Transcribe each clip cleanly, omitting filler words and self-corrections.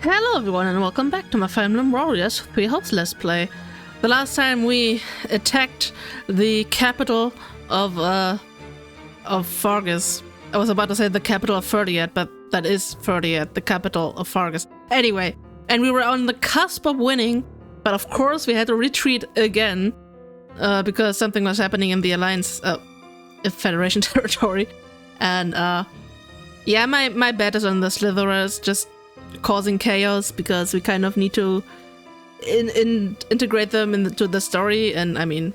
Hello everyone and welcome back to my Fire Emblem Warriors 3 host Let's Play. The last time we attacked the capital of Fargus. I was about to say the capital of Ferdiat, but that is Ferdiat, the capital of Fargus. Anyway, and we were on the cusp of winning, but of course we had to retreat again because something was happening in the Alliance Federation territory. And yeah, my bet is on the Slitherers just causing chaos because we kind of need to integrate them into the story. And I mean,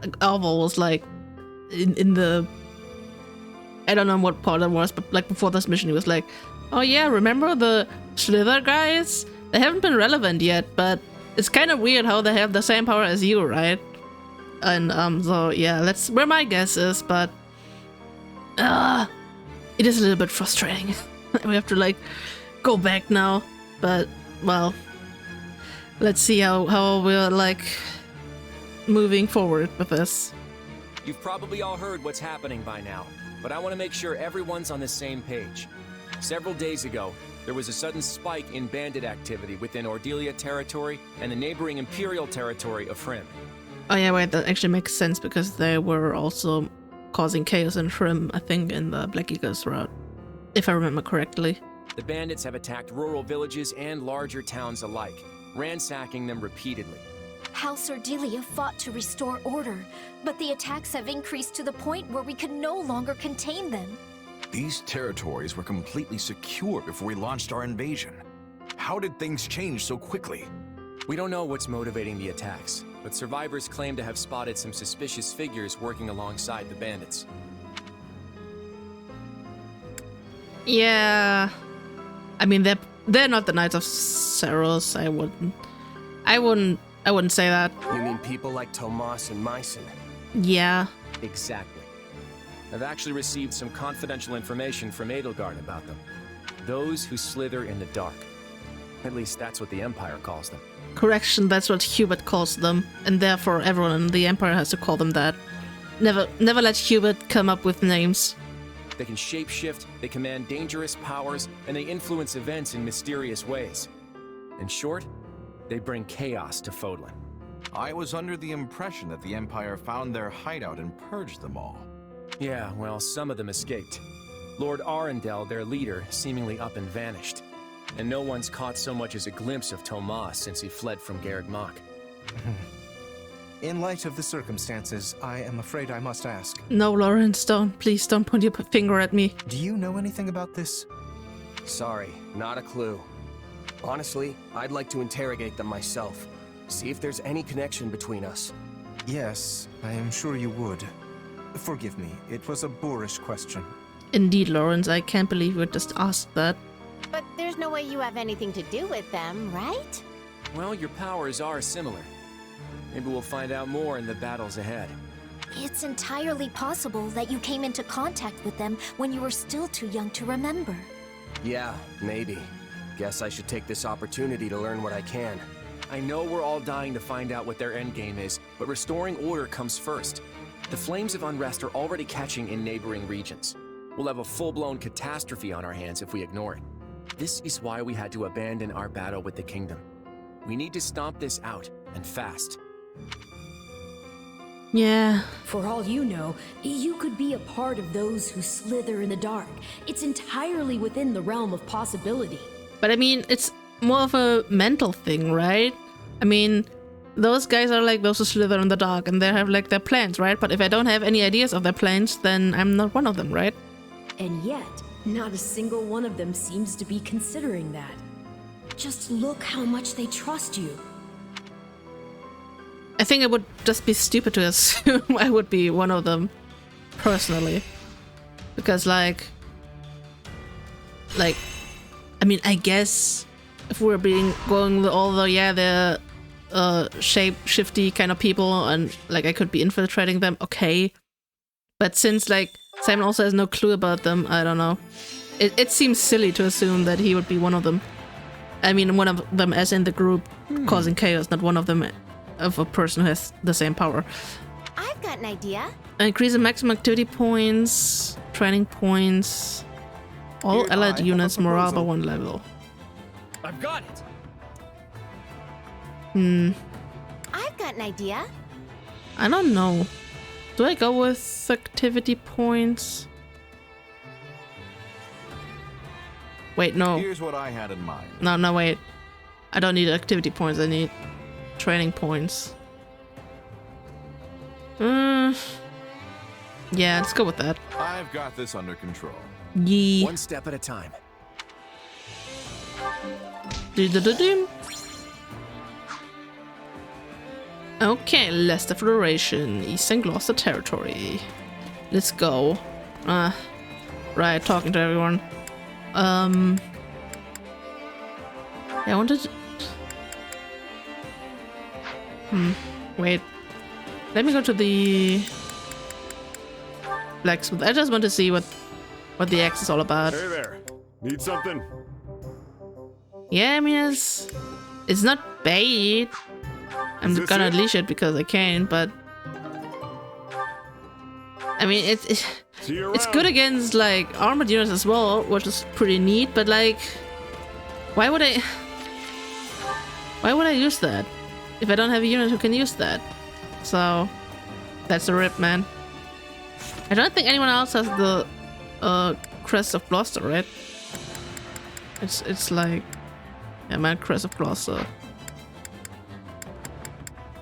Ordelia was like in the, I don't know what part it was, but like before this mission he was like, oh yeah, remember the Slither guys? They haven't been relevant yet, but it's kind of weird how they have the same power as you, right? And so yeah, that's where my guess is, but it is a little bit frustrating. We have to like go back now, but well, let's see how we're like moving forward with this. You've probably all heard what's happening by now, but I want to make sure everyone's on the same page. Several days ago, there was a sudden spike in bandit activity within Ordelia territory and the neighboring Imperial territory of Frim. Oh yeah, wait, that actually makes sense because they were also causing chaos in Frim, I think, in the Black Eagles route, if I remember correctly. The bandits have attacked rural villages and larger towns alike, ransacking them repeatedly. House Ordelia fought to restore order, but the attacks have increased to the point where we can no longer contain them. These territories were completely secure before we launched our invasion. How did things change so quickly? We don't know what's motivating the attacks, but survivors claim to have spotted some suspicious figures working alongside the bandits. Yeah, I mean they're not the Knights of Saros. I wouldn't say that. You mean people like Tomas and Myson? Yeah. Exactly. I've actually received some confidential information from Edelgard about them. Those who slither in the dark. At least that's what the Empire calls them. Correction, that's what Hubert calls them, and therefore everyone in the Empire has to call them that. Never let Hubert come up with names. They can shapeshift, they command dangerous powers, and they influence events in mysterious ways. In short, they bring chaos to Fódlan. I was under the impression that the Empire found their hideout and purged them all. Yeah, well, some of them escaped. Lord Arundel, their leader, seemingly up and vanished. And no one's caught so much as a glimpse of Tomas since he fled from Garreg Mach. In light of the circumstances, I am afraid I must ask. No, Lawrence, please don't point your finger at me. Do you know anything about this? Sorry, not a clue. Honestly, I'd like to interrogate them myself. See if there's any connection between us. Yes, I am sure you would. Forgive me, it was a boorish question. Indeed, Lawrence, I can't believe you just asked that. But there's no way you have anything to do with them, right? Well, your powers are similar. Maybe we'll find out more in the battles ahead. It's entirely possible that you came into contact with them when you were still too young to remember. Yeah, maybe. Guess I should take this opportunity to learn what I can. I know we're all dying to find out what their endgame is, but restoring order comes first. The flames of unrest are already catching in neighboring regions. We'll have a full-blown catastrophe on our hands if we ignore it. This is why we had to abandon our battle with the kingdom. We need to stomp this out, and fast. Yeah. For all you know, you could be a part of those who slither in the dark. It's entirely within the realm of possibility. But I mean, it's more of a mental thing, right? I mean, those guys are like those who slither in the dark and they have like their plans, right? But if I don't have any ideas of their plans, then I'm not one of them, right? And yet, not a single one of them seems to be considering that. Just look how much they trust you. I think it would just be stupid to assume I would be one of them, personally. Because like, I mean, I guess if we're going with all the, yeah, they're shape-shifty kind of people and like I could be infiltrating them, okay. But since like Simon also has no clue about them, I don't know. It seems silly to assume that he would be one of them. I mean, one of them as in the group causing chaos, not one of them of a person who has the same power. I've got an idea. Increase the maximum activity points, training points, all Here, allied I have a units morale by proposal. 1 level. I've got it. I've got an idea. I don't know. Do I go with activity points? Wait, no. Here's what I had in mind. No, wait. I don't need activity points. I need training points. Yeah, let's go with that. I've got this under control. Yee. One step at a time. Do-do-do-do. Okay, Leicester Federation, Eastern Gloucester Territory. Let's go. Right, talking to everyone. Yeah, I wanted to... Wait. Let me go to the... blacksmith. I just want to see what the axe is all about. Hey there. Need something? Yeah, I mean, it's not bad. I'm Is this gonna it? unleash it because I can, but I mean, it's See you it's around. good against like armored units as well, which is pretty neat. But like, why would I use that if I don't have a unit who can use that? So that's a rip, man. I don't think anyone else has the Crest of Gloucester, right? It's like, yeah, man, Crest of Gloucester.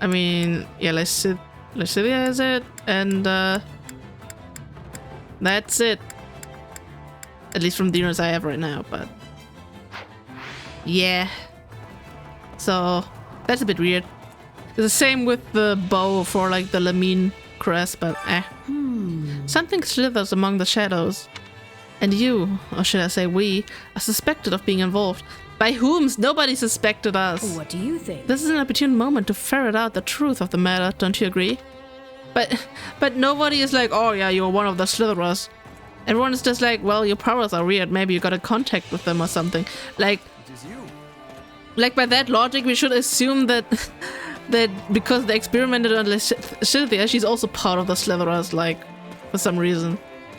I mean, yeah, Lycidia is it, and that's it. At least from the units I have right now, but yeah. So that's a bit weird. It's the same with the bow for like the Lamine crest, but Something slithers among the shadows. And you, or should I say we, are suspected of being involved. By whom? Nobody suspected us. What do you think? This is an opportune moment to ferret out the truth of the matter, don't you agree? But nobody is like, oh yeah, you're one of the Slitherers. Everyone is just like, well, your powers are weird, maybe you got a contact with them or something. Like by that logic, we should assume that that because they experimented on Lycidia, she's also part of the Slitherers, like, for some reason.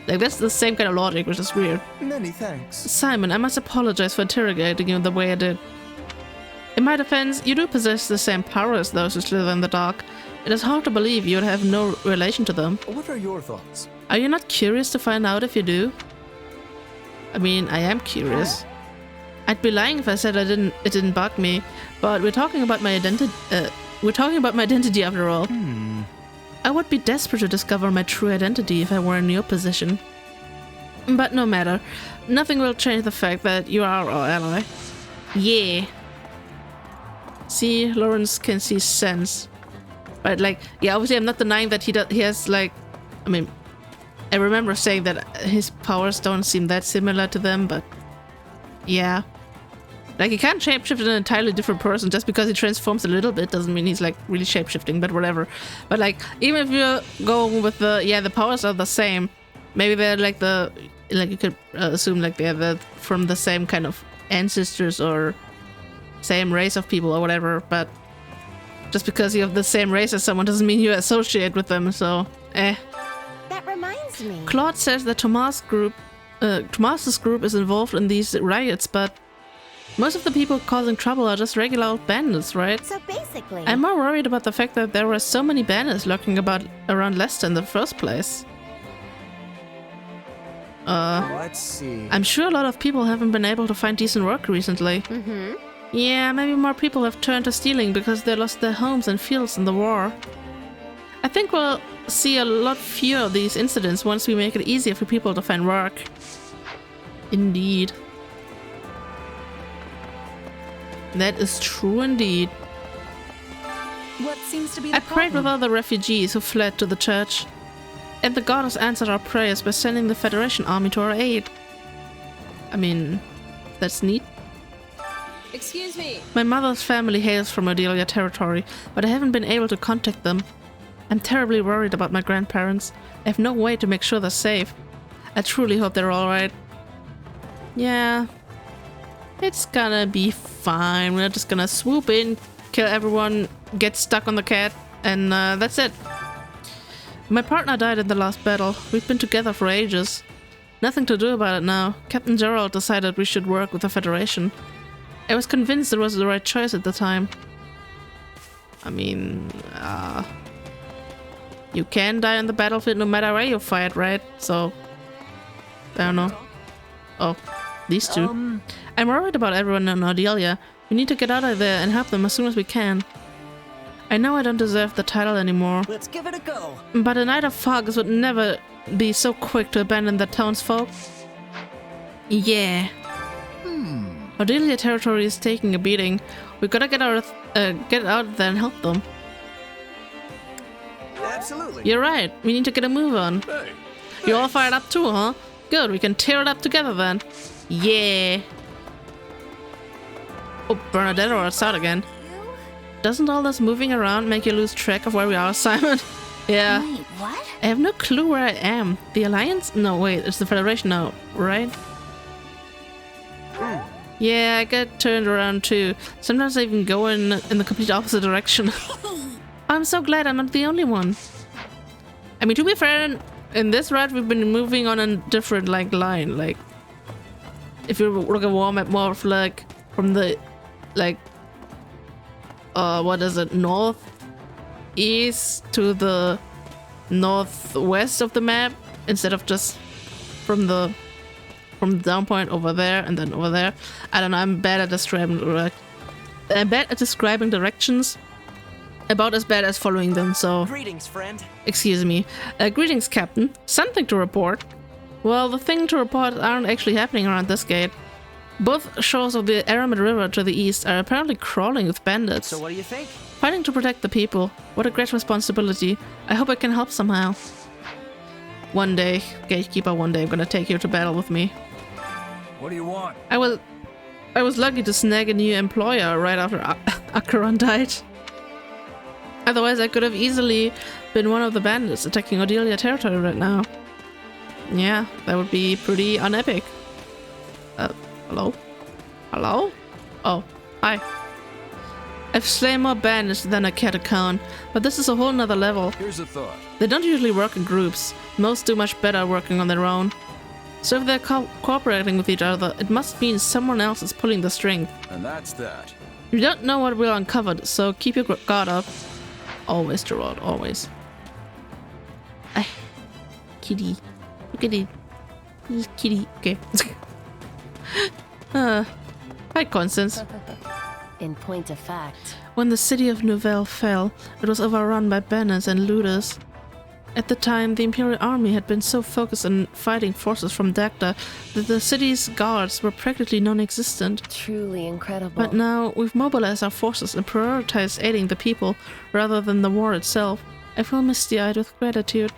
Like, that's the same kind of logic, which is weird. Many thanks. Simon, I must apologize for interrogating you the way I did. In my defense, you do possess the same power as those who slither in the dark. It is hard to believe you would have no relation to them. What are your thoughts? Are you not curious to find out if you do? I mean, I am curious. I'd be lying if I said it didn't bug me, but we're talking about my identity. We're talking about my identity after all. I would be desperate to discover my true identity if I were in your position. But no matter. Nothing will change the fact that you are our ally. Yeah. See, Lawrence can see sense. But like, yeah, obviously I'm not denying that he has like, I mean, I remember saying that his powers don't seem that similar to them, but yeah. Like, he can't shapeshift into an entirely different person. Just because he transforms a little bit doesn't mean he's like really shapeshifting, but whatever. But like, even if you're going with the powers are the same, maybe they're like you could assume like they're from the same kind of ancestors or same race of people or whatever, but just because you have the same race as someone doesn't mean you associate with them, so That reminds me. Claude says that Tomas's group is involved in these riots, but most of the people causing trouble are just regular old bandits, right? So basically, I'm more worried about the fact that there were so many bandits lurking around Leicester in the first place. Let's see. I'm sure a lot of people haven't been able to find decent work recently. Yeah, maybe more people have turned to stealing because they lost their homes and fields in the war. I think we'll see a lot fewer of these incidents once we make it easier for people to find work. Indeed. That is true indeed. What seems to be I the prayed with problem? all the refugees who fled to the church, and the goddess answered our prayers by sending the Federation army to our aid. I mean, that's neat. Excuse me. My mother's family hails from Ordelia territory, but I haven't been able to contact them. I'm terribly worried about my grandparents. I have no way to make sure they're safe. I truly hope they're alright. Yeah. It's gonna be fine. We're just gonna swoop in, kill everyone, get stuck on the cat, and that's it. My partner died in the last battle. We've been together for ages. Nothing to do about it now. Captain Gerald decided we should work with the Federation. I was convinced it was the right choice at the time. I mean, you can die on the battlefield no matter where you fight, right? So, I don't know. Oh, these two. I'm worried about everyone in Ordelia. We need to get out of there and help them as soon as we can. I know I don't deserve the title anymore. Let's give it a go. But a Knight of Fogs would never be so quick to abandon the townsfolk. Yeah. Ordelia territory is taking a beating. We gotta get out there and help them. Absolutely. You're right. We need to get a move on. Hey. You all fired up too, huh? Good. We can tear it up together then. Yeah. Oh, Bernadette or it's out again. Doesn't all this moving around make you lose track of where we are, Simon? Yeah. Wait, what? I have no clue where I am. The Alliance? No, wait. It's the Federation now, right? Yeah, I get turned around too. Sometimes I even go in the complete opposite direction. I'm so glad I'm not the only one. I mean, to be fair, in this route we've been moving on a different line. Like, if you look at war map more of like from the what is it, northeast to the northwest of the map instead of just from the down point over there and then over there. I don't know. I'm bad at describing directions. About as bad as following them. So. Greetings, friend. Excuse me. Greetings, Captain. Something to report. Well, the thing to report aren't actually happening around this gate. Both shores of the Aramid River to the east are apparently crawling with bandits. So what do you think? Fighting to protect the people. What a great responsibility. I hope I can help somehow. One day, Gatekeeper, one day I'm gonna take you to battle with me. What do you want? I was lucky to snag a new employer right after Acheron died. Otherwise, I could have easily been one of the bandits attacking Ordelia territory right now. Yeah, that would be pretty unepic. Hello? Hello? Oh, hi. I've slain more bandits than I care to count, but this is a whole nother level. Here's a thought. They don't usually work in groups. Most do much better working on their own. So if they're cooperating with each other, it must mean someone else is pulling the string. And that's that. You don't know what we'll uncover, so keep your guard up. Always, Gerard, always. Kitty. Look at it. Little kitty. Okay. Hi, Constance. In point of fact, When the city of Nouvelle fell, it was overrun by bandits and looters. At the time, the Imperial Army had been so focused on fighting forces from Dagda that the city's guards were practically non-existent. truly incredible. But now, we've mobilized our forces and prioritized aiding the people rather than the war itself. I feel misty-eyed with gratitude.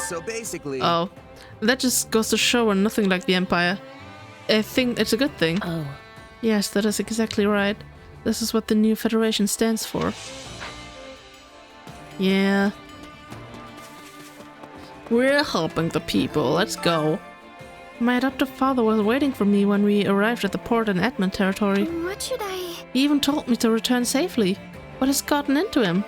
So basically... Oh, that just goes to show we're nothing like the Empire. I think it's a good thing. Oh, Yes, that is exactly right. This is what the new Federation stands for. Yeah. We're helping the people. Let's go. My adoptive father was waiting for me when we arrived at the port in Edmund territory. What should I... He even told me to return safely. What has gotten into him?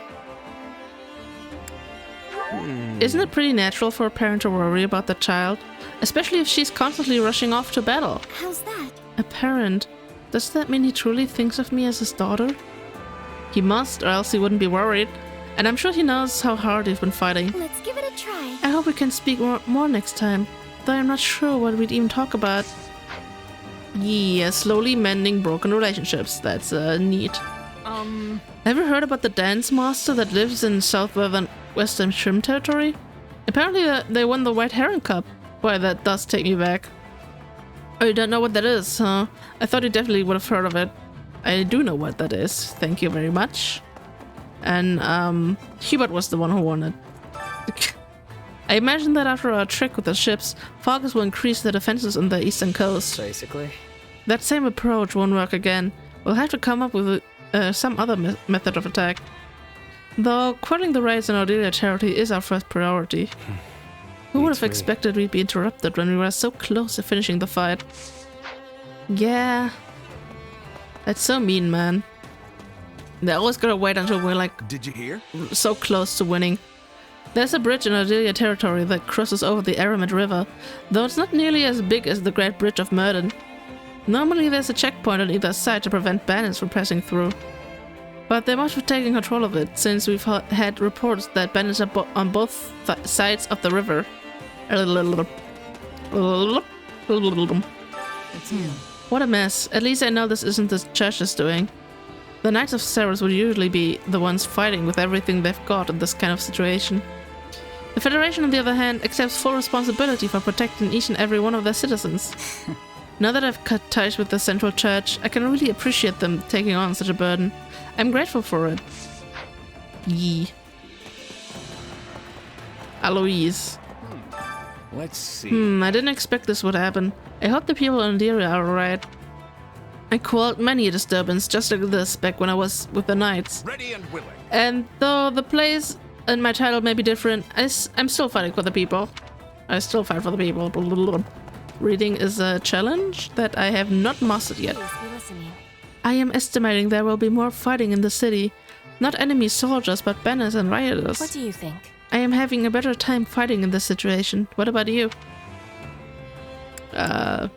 Isn't it pretty natural for a parent to worry about the child? Especially if she's constantly rushing off to battle. How's that? A parent? Does that mean he truly thinks of me as his daughter? He must, or else he wouldn't be worried. And I'm sure he knows how hard you've been fighting. Let's give it a try. I hope we can speak more next time, though I'm not sure what we'd even talk about. Yeah, slowly mending broken relationships. That's neat. Have you heard about the dance master that lives in southwestern Shrim territory? Apparently they won the White Heron Cup. Boy, that does take me back. Oh, you don't know what that is, huh? I thought you definitely would have heard of it. I do know what that is. Thank you very much. And, Hubert was the one who won it. I imagine that after our trick with the ships, Foggers will increase the defenses on the eastern coast. Basically. That same approach won't work again. We'll have to come up with some other method of attack. Though, quelling the raids in Ordelia territory is our first priority. Who would have expected we'd be interrupted when we were so close to finishing the fight? Yeah. That's so mean, man. They always gotta wait until we're like... Did you hear? So close to winning. There's a bridge in Ordelia territory that crosses over the Aramid River, though it's not nearly as big as the Great Bridge of Murden. Normally there's a checkpoint on either side to prevent bandits from passing through. But they must have taken control of it, since we've had reports that bandits are on both sides of the river. What a mess. At least I know this isn't the church's doing. The Knights of Ceres would usually be the ones fighting with everything they've got in this kind of situation. The Federation, on the other hand, accepts full responsibility for protecting each and every one of their citizens. Now that I've cut ties with the Central Church, I can really appreciate them taking on such a burden. I'm grateful for it. Yee. Alois. Let's see. I didn't expect this would happen. I hope the people in Ordelia are alright. I quelled many a disturbance just like this back when I was with the Knights. Ready and willing. And though the place and my title may be different, I'm still fighting for the people. I still fight for the people. Reading is a challenge that I have not mastered yet. I am estimating there will be more fighting in the city. Not enemy soldiers, but banners and rioters. What do you think? I am having a better time fighting in this situation. What about you? Yeah,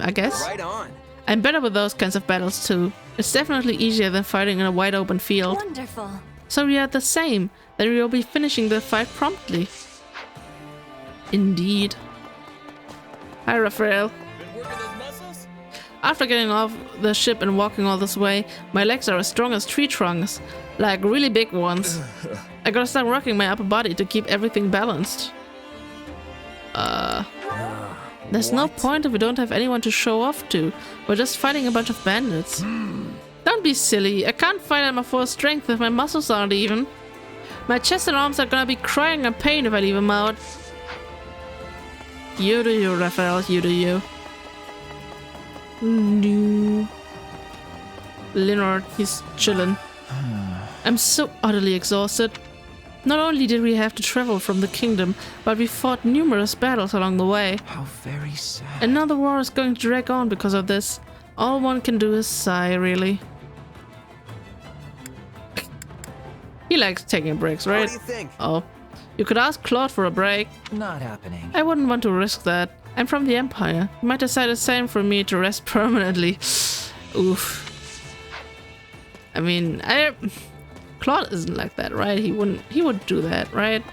I guess. Right on. I'm better with those kinds of battles too. It's definitely easier than fighting in a wide open field. Wonderful. So we are the same. Then we will be finishing the fight promptly. Indeed. Hi, Raphael. Been working those muscles? After getting off the ship and walking all this way, my legs are as strong as tree trunks. Like really big ones. I gotta start working my upper body to keep everything balanced. There's no point if we don't have anyone to show off to. We're just fighting a bunch of bandits. Don't be silly. I can't fight at my full strength if my muscles aren't even. My chest and arms are gonna be crying in pain if I leave them out. You do you, Raphael. You do you. No. Leonard, he's chillin'. I'm so utterly exhausted. Not only did we have to travel from the kingdom, but we fought numerous battles along the way. How very sad. And now the war is going to drag on because of this. All one can do is sigh, really. He likes taking breaks, right? What do you think? Oh. You could ask Claude for a break. Not happening. I wouldn't want to risk that. I'm from the Empire. You might decide the same for me to rest permanently. Oof. I mean, Claude isn't like that, right? He wouldn't do that, right?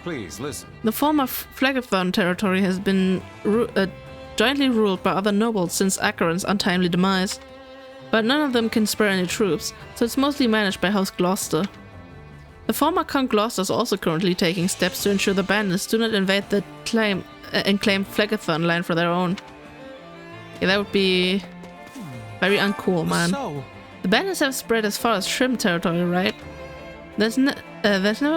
Please listen. The former Phlegethon territory has been jointly ruled by other nobles since Acheron's untimely demise. But none of them can spare any troops, so it's mostly managed by House Gloucester. The former Count Gloucester is also currently taking steps to ensure the bandits do not invade the claim Phlegethon land for their own. Yeah, that would be very uncool, man. So, the bandits have spread as far as Shrimp territory, right? There's never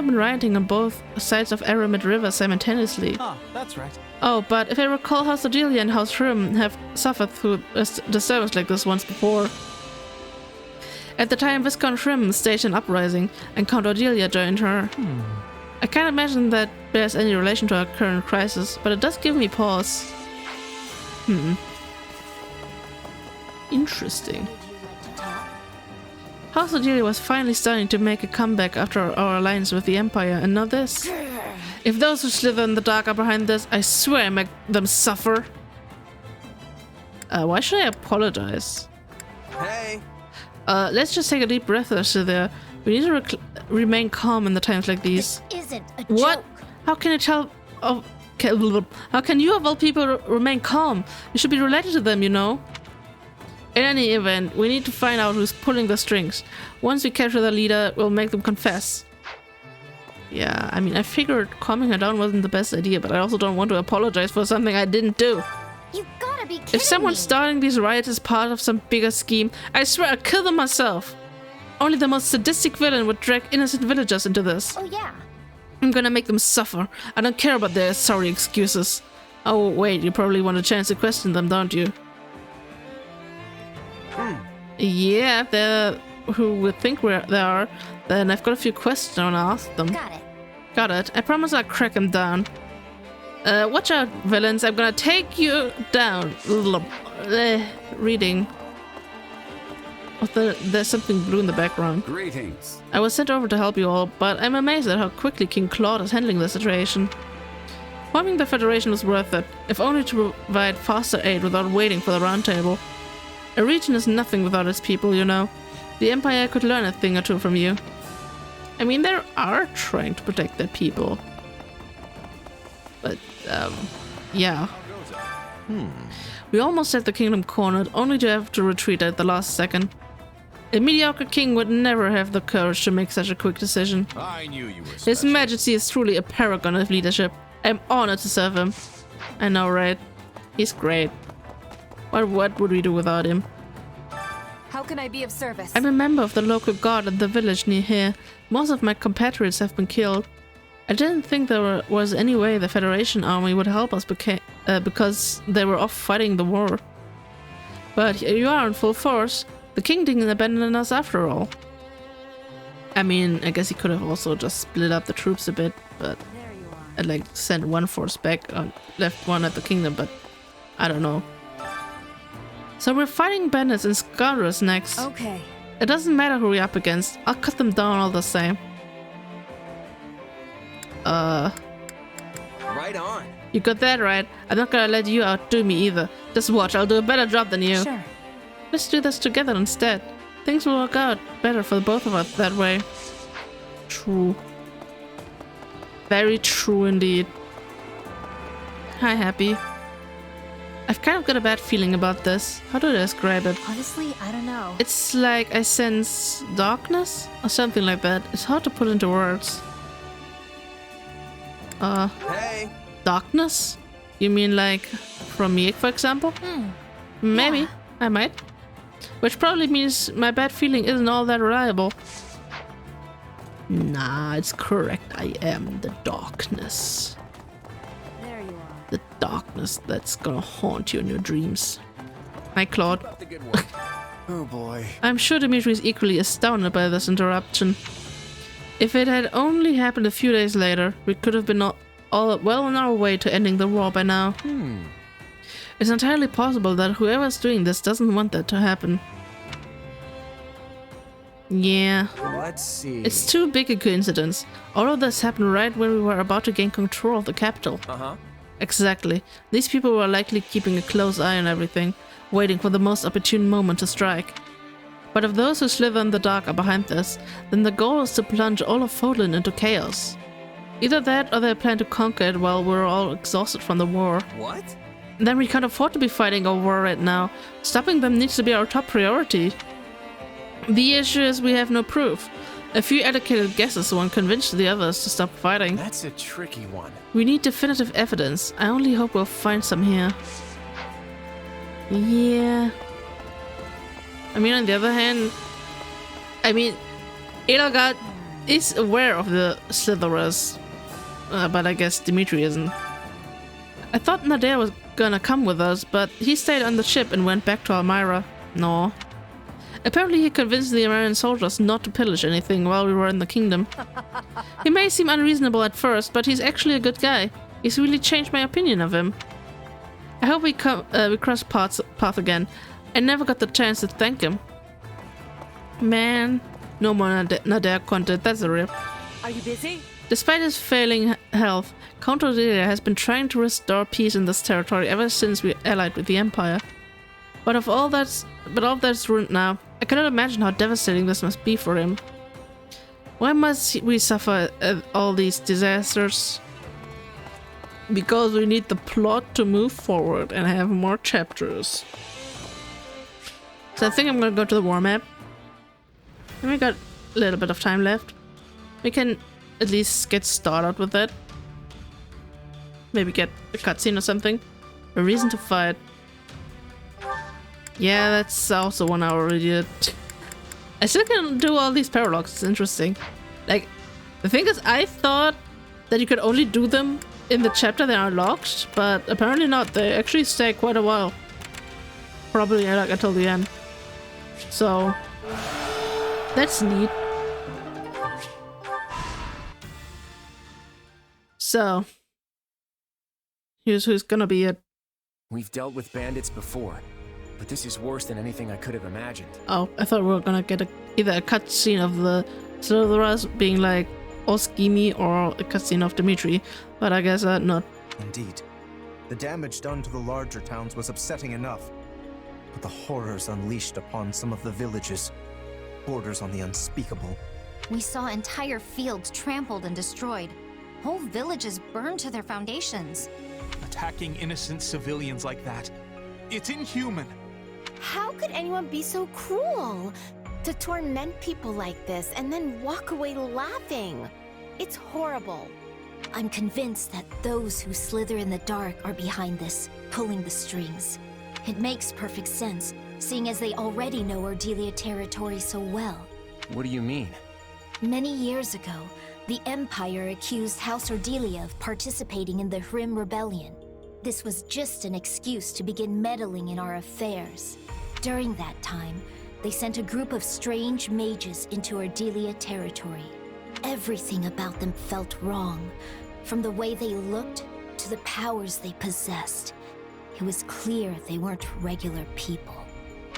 been rioting on both sides of Aramid River simultaneously. ah, that's right. Oh, but if I recall, House Ordelia and House Shrim have suffered through a disturbance like this once before. At the time, Viscount Shrim staged an uprising, and Count Ordelia joined her. I can't imagine that bears any relation to our current crisis, but it does give me pause. Interesting. House Ordelia was finally starting to make a comeback after our alliance with the Empire, and now this. If those who slither in the dark are behind this, I swear I make them suffer. Why should I apologize? Hey. Let's just take a deep breath, there. We need to remain calm in the times like these. This isn't a What? joke. How can you tell? How can you of all people remain calm? You should be related to them, you know. In any event, we need to find out who's pulling the strings. Once we capture the leader, we'll make them confess. Yeah, I mean, I figured calming her down wasn't the best idea, but I also don't want to apologize for something I didn't do. You gotta be kidding If someone's me. starting these riots as part of some bigger scheme, I swear I'll kill them myself. Only the most sadistic villain would drag innocent villagers into this. Oh yeah. I'm gonna make them suffer. I don't care about their sorry excuses. Oh wait, you probably want a chance to question them, don't you? Yeah, if they're who we think they are, then I've got a few questions I wanna ask them. Got it. Got it. I promise I'll crack them down. Watch out, villains. I'm gonna take you down. Reading. Oh, there's something blue in the background. Greetings. I was sent over to help you all, but I'm amazed at how quickly King Claude is handling the situation. Forming the Federation was worth it, if only to provide faster aid without waiting for the Round Table. A region is nothing without its people, you know. The Empire could learn a thing or two from you. I mean, they are trying to protect their people. But, yeah. We almost had the kingdom cornered, only to have to retreat at the last second. A mediocre king would never have the courage to make such a quick decision. I knew you were His special. Majesty is truly a paragon of leadership. I'm honored to serve him. I know, right? He's great. But what would we do without him? How can I be of service? I'm a member of the local guard at the village near here. Most of my compatriots have been killed. I didn't think there was any way the Federation army would help us because they were off fighting the war. But here you are in full force. The king didn't abandon us after all. I mean, I guess he could have also just split up the troops a bit, but and like sent one force back and left one at the kingdom, but I don't know. So we're fighting bandits and scoundrels next. Okay. It doesn't matter who we're up against. I'll cut them down all the same. Right on. You got that right. I'm not gonna let you outdo me either. Just watch, I'll do a better job than you. Sure. Let's do this together instead. Things will work out better for both of us that way. True. Very true indeed. Hi, Happy. I've kind of got a bad feeling about this. How do I describe it? Honestly, I don't know. It's like I sense darkness or something like that. It's hard to put into words. Hey. Darkness? You mean like from me, for example? Maybe. Yeah. I might. Which probably means my bad feeling isn't all that reliable. Nah, it's correct. I am the darkness. There you are. The darkness that's gonna haunt you in your dreams. Hi, Claude. Keep up the good work. Oh boy. I'm sure Dimitri is equally astounded by this interruption. If it had only happened a few days later, we could have been all well on our way to ending the war by now. It's entirely possible that whoever's doing this doesn't want that to happen. Yeah. Let's see. It's too big a coincidence. All of this happened right when we were about to gain control of the capital. Exactly. These people were likely keeping a close eye on everything, waiting for the most opportune moment to strike. But if those who slither in the dark are behind this, then the goal is to plunge all of Fódlan into chaos. Either that or they plan to conquer it while we're all exhausted from the war. What? Then we can't afford to be fighting a war right now. Stopping them needs to be our top priority. The issue is we have no proof. A few educated guesses won't convince the others to stop fighting. That's a tricky one. We need definitive evidence. I only hope we'll find some here. Yeah. I mean, on the other hand, Edelgard is aware of the Slitherers, but I guess Dimitri isn't. I thought Nadir was gonna come with us, but he stayed on the ship and went back to Almyra. No. Apparently he convinced the American soldiers not to pillage anything while we were in the kingdom. He may seem unreasonable at first, but he's actually a good guy. He's really changed my opinion of him. I hope we cross paths again. I never got the chance to thank him. Man, no more Nadir content, that's a rip. Are you busy? Despite his failing health, Count Ordelia has been trying to restore peace in this territory ever since we allied with the Empire. But all that's ruined now. I cannot imagine how devastating this must be for him. Why must we suffer all these disasters? Because we need the plot to move forward and have more chapters. So I think I'm gonna go to the war map. And we got a little bit of time left. We can at least get started with it. Maybe get a cutscene or something. A reason to fight. Yeah, that's also one I already did. I still can do all these paralogs, it's interesting. Like, the thing is, I thought that you could only do them in the chapter they are locked, but apparently not. They actually stay quite a while. Probably like until the end. So, that's neat. So, here's who's gonna be it. We've dealt with bandits before, but this is worse than anything I could have imagined. Oh, I thought we were gonna get either a cutscene of the Slitherers being like all schemy or a cutscene of Dimitri, but I guess not. Indeed. The damage done to the larger towns was upsetting enough. But the horrors unleashed upon some of the villages borders on the unspeakable. We saw entire fields trampled and destroyed. Whole villages burned to their foundations. Attacking innocent civilians like that. It's inhuman. How could anyone be so cruel? To torment people like this and then walk away laughing. It's horrible. I'm convinced that those who slither in the dark are behind this, pulling the strings. It makes perfect sense, seeing as they already know Ordelia territory so well. What do you mean? Many years ago, the Empire accused House Ordelia of participating in the Hrim Rebellion. This was just an excuse to begin meddling in our affairs. During that time, they sent a group of strange mages into Ordelia territory. Everything about them felt wrong, from the way they looked to the powers they possessed. It was clear they weren't regular people.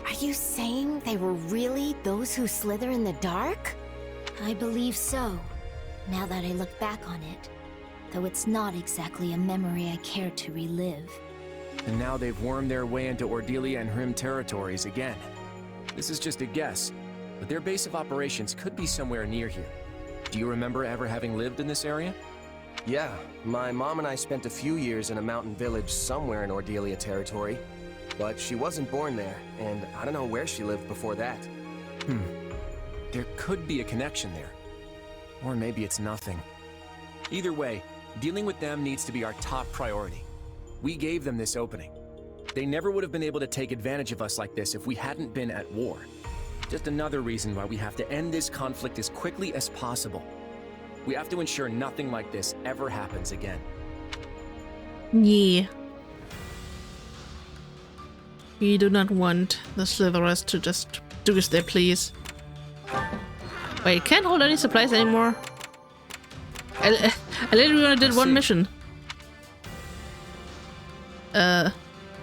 Are you saying they were really those who slither in the dark? I believe so, now that I look back on it. Though it's not exactly a memory I care to relive. And now they've wormed their way into Ordelia and Hrim territories again. This is just a guess, but their base of operations could be somewhere near here. Do you remember ever having lived in this area? Yeah, my mom and I spent a few years in a mountain village somewhere in Ordelia territory. But she wasn't born there, and I don't know where she lived before that. There could be a connection there. Or maybe it's nothing. Either way, dealing with them needs to be our top priority. We gave them this opening. They never would have been able to take advantage of us like this if we hadn't been at war. Just another reason why we have to end this conflict as quickly as possible. We have to ensure nothing like this ever happens again. Yeah. We do not want the Slitherers to just do as they please. Wait, can't hold any supplies anymore? I literally only did one mission.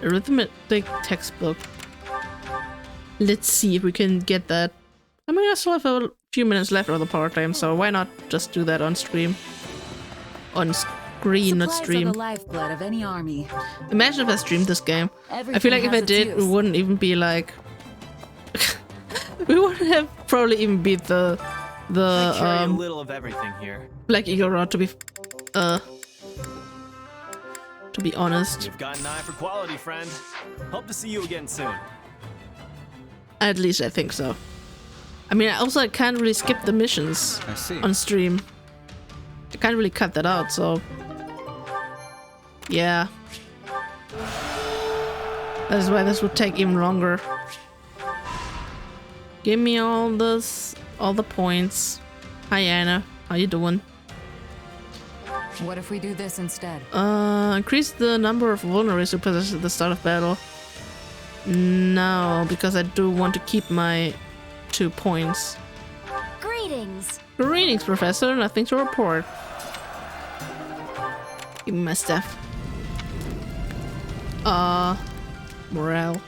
Arithmetic textbook. Let's see if we can get that. I mean, I still have a few minutes left of the part-time, so why not just do that on stream? On screen, not stream. Are the lifeblood of any army. Imagine if I streamed this game. I feel like if I did, we wouldn't even be like... we wouldn't have probably even beat the I carry a little of everything here. Black Eagle Rod, to be honest. You've got an eye for quality, friend. Hope to see you again soon. At least I think so. I mean, I can't really skip the missions on stream. I can't really cut that out, so... yeah. That is why this would take even longer. Give me all the points. Hi Anna, how you doing? What if we do this instead? Increase the number of vulneraries who possess at the start of battle. No, because I do want to keep my 2 points. Greetings! Greetings, Professor. Nothing to report. Give me my stuff. Morale.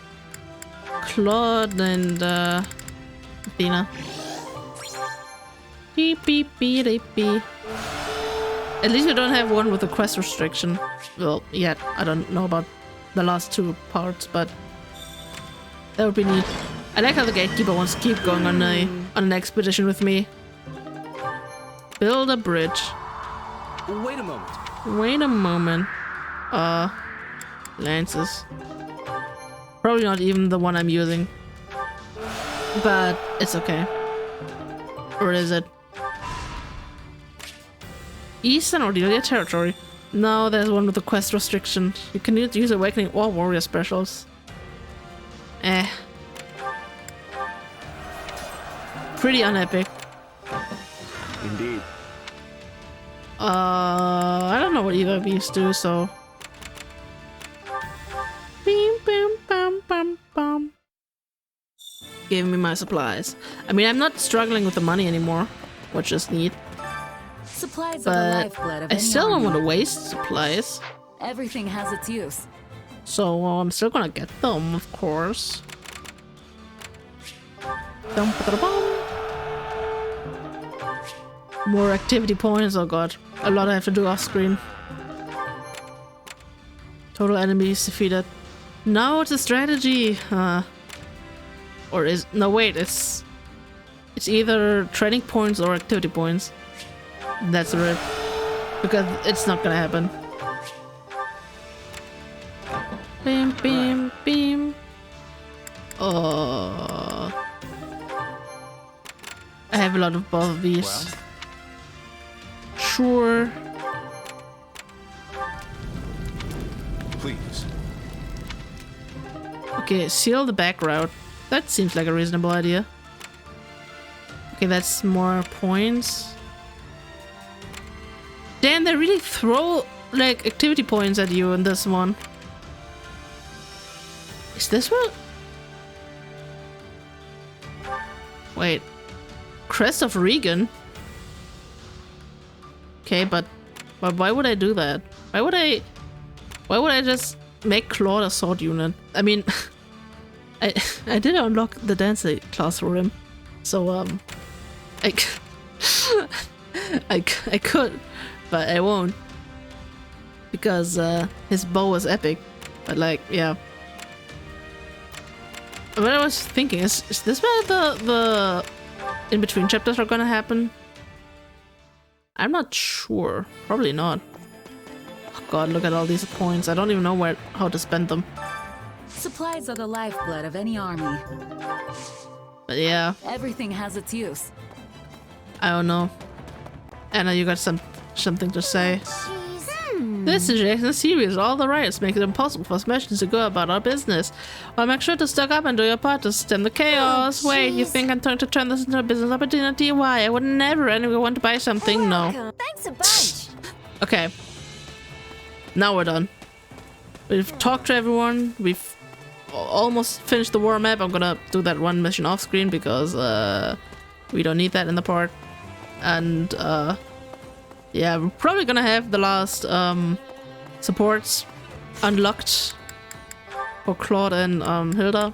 Claude and Athena. Beep beep beep beep beep. At least we don't have one with a quest restriction. Well, yet. I don't know about the last 2 parts, but that would be neat. I like how the gatekeeper wants to keep going on an expedition with me. Build a bridge. Wait a moment. Wait a moment. Lances. Probably not even the one I'm using. But it's okay. Or is it? Eastern Ordelia territory. No, there's one with a quest restriction. You can use Awakening or Warrior specials. Pretty unepic. Indeed. I don't know what either of these do, so... Beam, bam, bam, bam, bam. Give me my supplies. I mean, I'm not struggling with the money anymore, which is neat. Supplies are the lifeblood of I any still don't army. want to waste supplies. Everything has its use. So I'm still gonna get them, of course. Dum, ba-da-bum. More activity points, oh god. A lot I have to do off screen. Total enemies defeated. Now it's a strategy. Or is no wait, it's either training points or activity points. That's the rip. Because it's not gonna happen. Beam, beam, beam. Oh, I have a lot of both of these. Well. Sure. Please. Okay, seal the back route. That seems like a reasonable idea. Okay, that's more points. Damn, they really throw like activity points at you in this one. Is this what? Wait. Crest of Regan? Okay, but why would I do that? Why would I just make Claude a sword unit? I mean, I did unlock the dancer class for him, so I could, but I won't because his bow was epic. But like, yeah. What I was thinking is this where the in between chapters are gonna happen? I'm not sure. Probably not. Oh god, look at all these points. I don't even know how to spend them. Supplies are the lifeblood of any army. But yeah. Everything has its use. I don't know. Anna, you got something to say? This situation is serious. All the riots make it impossible for us merchants to go about our business. Well, make sure to stock up and do your part to stem the chaos. Wait, you think I'm trying to turn this into a business opportunity? Why? I would never anyone want to buy something. No. Thanks a bunch. Okay. Now we're done. We've talked to everyone. We've almost finished the war map. I'm gonna do that one mission off screen because we don't need that in the part. And yeah, we're probably gonna have the last supports unlocked for Claude and Hilda.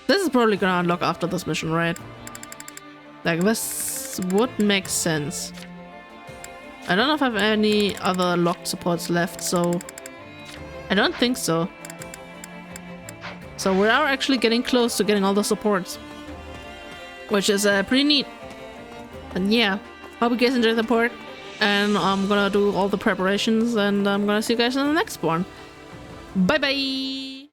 This is probably gonna unlock after this mission, right? Like, this would make sense. I don't know if I have any other locked supports left, so I don't think so. So we are actually getting close to getting all the supports, which is pretty neat. And yeah, hope you guys enjoyed the part, and I'm gonna do all the preparations, and I'm gonna see you guys in the next one. Bye bye!